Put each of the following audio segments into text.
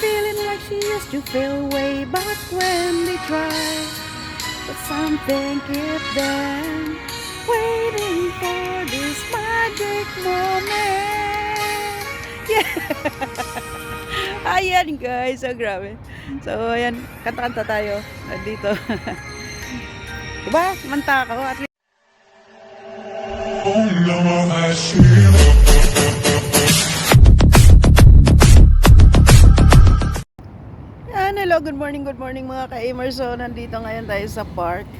feeling like she used to feel way back when they tried. But something kept them waiting for this magic moment. Yeah. Ayan guys, so grabe. So ayan, kanta-kanta tayo dito. Diba? Manta ako at yan, hello, good morning mga ka-amers. So nandito ngayon tayo sa park.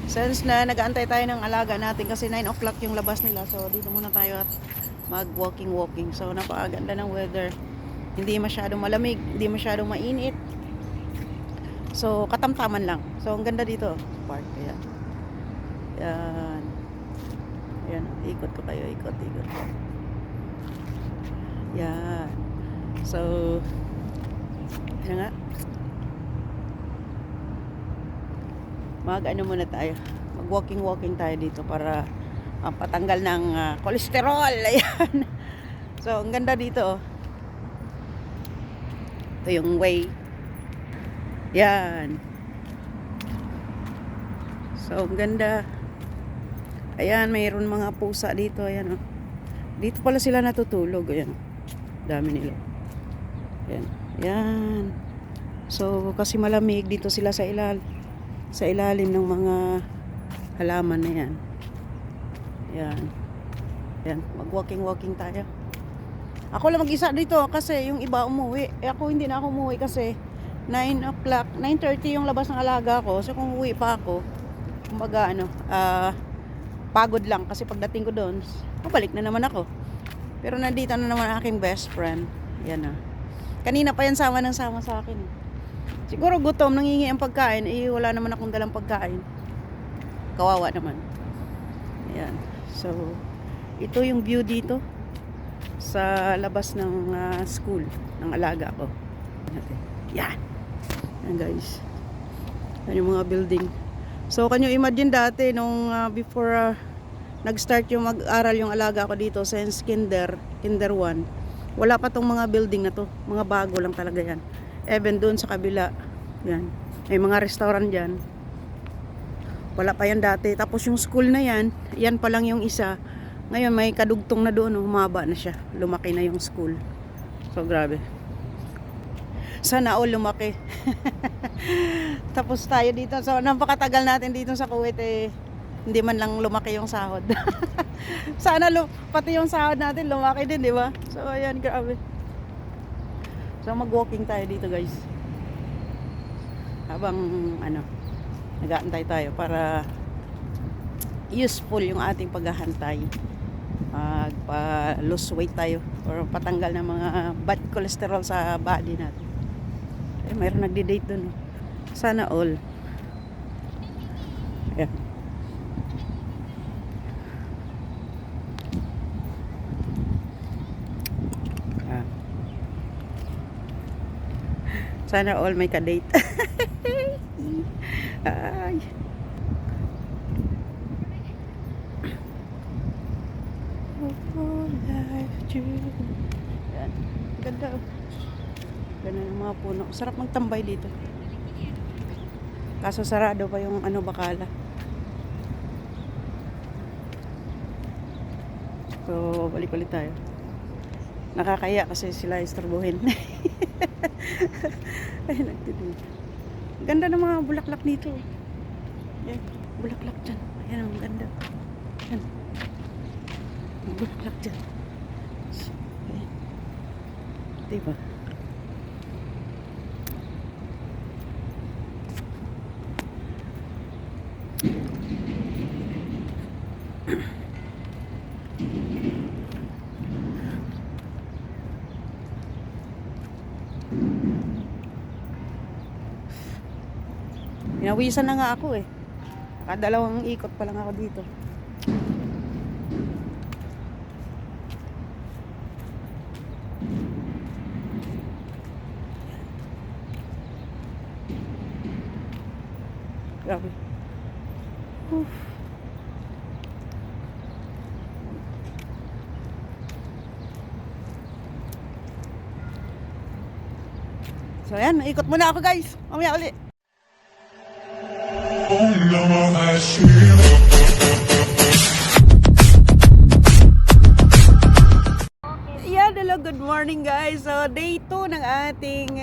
Since na nag-aantay tayo ng alaga natin kasi 9 o'clock yung labas nila. So dito muna tayo at mag-walking. So napakaganda ng weather. Hindi masyadong malamig, hindi masyadong mainit. So katamtaman lang. So ang ganda dito, park. Ayan. Yan. Ayan, ikot ko kayo, ikot. Yan. So nga, mag-ano muna tayo, mag-walking tayo dito para patanggal ng kolesterol. Ayan. So ang ganda dito, ito yung way. Yan. So ang ganda. Ayan, mayroon mga pusa dito. Ayan, oh. Dito pala sila natutulog. Ayan, dami nila. Ayan. Yan. So kasi malamig dito sila sa ilalim ng mga halaman na yan. Yan. Yan, mag-walking tayo. Ako lang mag-isa dito kasi yung iba umuwi. Ako hindi na ako umuwi kasi 9 o'clock, 9:30 yung labas ng alaga ko. So kung uwi pa ako, kumbaga pagod lang kasi pagdating ko doon, pabalik na naman ako. Pero nandito na naman aking best friend. Yan na. Kanina pa yan sama sa akin. Siguro gutom, nangingi ang pagkain. Wala naman akong dalang pagkain. Kawawa naman. Ayan. So, ito yung view dito sa labas ng school ng alaga ko. Yan. Yan guys. Yan yung mga building. So, can you imagine dati nung before nag-start yung mag-aral yung alaga ko dito since kinder 1. Wala pa tong mga building na to. Mga bago lang talaga yan. Even doon sa kabila. Yan. May mga restaurant dyan. Wala pa yan dati. Tapos yung school na yan, yan pa lang yung isa. Ngayon may kadugtong na doon. Humaba na siya. Lumaki na yung school. So grabe. Sana all lumaki. Tapos tayo dito. So napakatagal natin dito sa Kuwait hindi man lang lumaki yung sahod. Sana pati yung sahod natin lumaki din, di ba? So ayan, grabe. So mag-walking tayo dito, guys. Habang nag-aantay tayo para useful yung ating paghahantay. Magpa-lose weight tayo or patanggal ng mga bad cholesterol sa body natin. Mayroon nagde-date dun. Sana all. Ayan. Sana all may ka-date. Ay. Oh, life dream. Yan. Ganda. Ganda ng mga puno. Sarap magtambay dito. Kaso sarado pa yung bakala. So, balik-balik tayo. Nakakaya kasi sila istorbohin. Ay, nagtitid. Ganda ng mga bulaklak dito. Yan, bulaklak dyan. Ayan, ang ganda. Yan. Bulaklak dyan. Ayan. Diba? Pinawisan na nga ako eh. Nakadalawang ikot pa lang ako dito. Grabe. So ayan, ikot muna ako guys. Mamaya uli. Yan, hello, good morning guys. So day 2 ng ating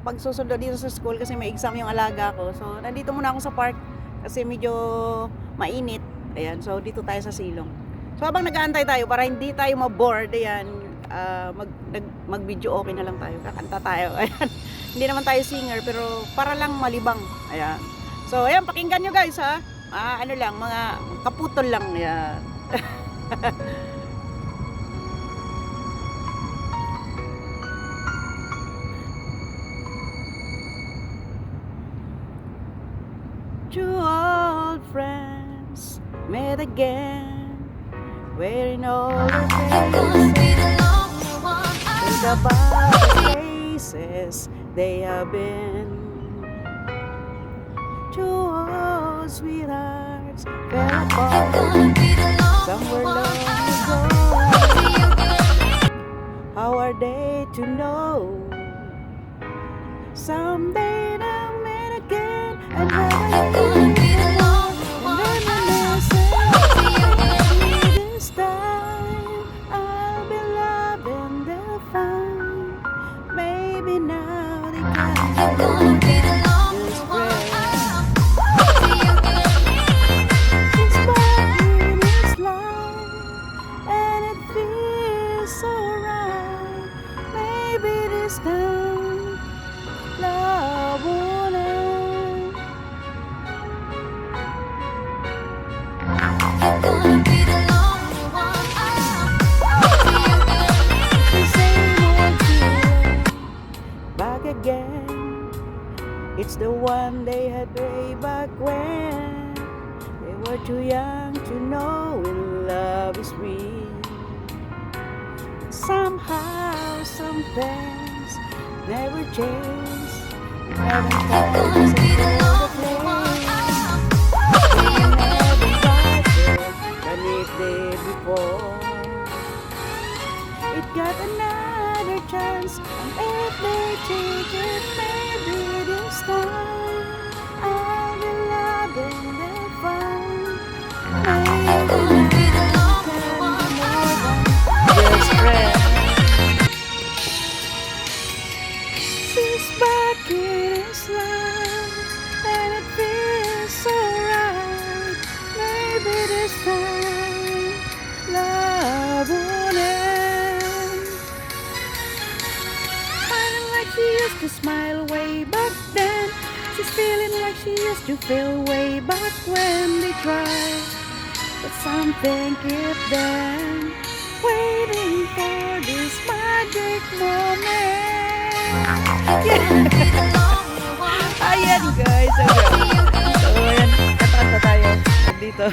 pagsusundo dito sa school kasi may exam yung alaga ko. So nandito muna ako sa park kasi medyo mainit. Ayan, so dito tayo sa silong. So habang nag-aantay tayo para hindi tayo ma-bored, ayan, mag-video okay na lang tayo. Kakanta tayo. Ayan. Hindi naman tayo singer pero para lang malibang. Ayan. So ayan, pakinggan nyo guys ha. Ano lang, mga kaputol lang. Ayan. Two old friends met again, wearing all the faces. Think about the places they have been. Two old sweethearts fell apart somewhere long ago. How are they to know? Someday they'll meet again and have a little more reminiscing. This time I'll be loving the fun. Maybe now they can just pray. It's sparkling this life and it feels so right. Maybe this time love won't end. The same old feeling back again. It's the one they had way back when they were too young to know when love is real. Somehow some things never change. Never times the place. Never brighter than it did before. It got another chance, and if they take it, maybe this time I'll be loving the fun. Maybe now can be more than just friends. She's back in his life, and it feels so right. Maybe this time love won't end. Smiling like she used to smile way back then. She's feeling like she used to feel way back when they tried. But something kept them waiting for this magic moment. Ayan guys, so ayan, kanta tayo dito.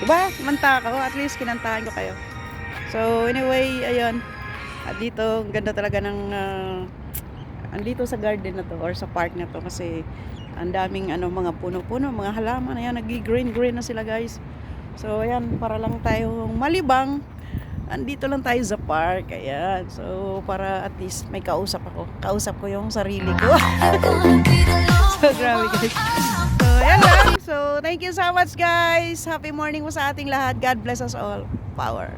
Diba, kumanta ako, at least kinantahan ko kayo. So anyway, ayun, at dito, ganda talaga ng andito sa garden na to or sa park na to kasi ang daming mga puno-puno, mga halaman, ayan, nag-green-green na sila guys. So ayan, para lang tayong malibang. Andito lang tayo sa park, ayan. So, para at least may kausap ako. Kausap ko yung sarili ko. So, grabe guys. So, ayan lang. So, thank you so much guys. Happy morning po sa ating lahat. God bless us all. Power.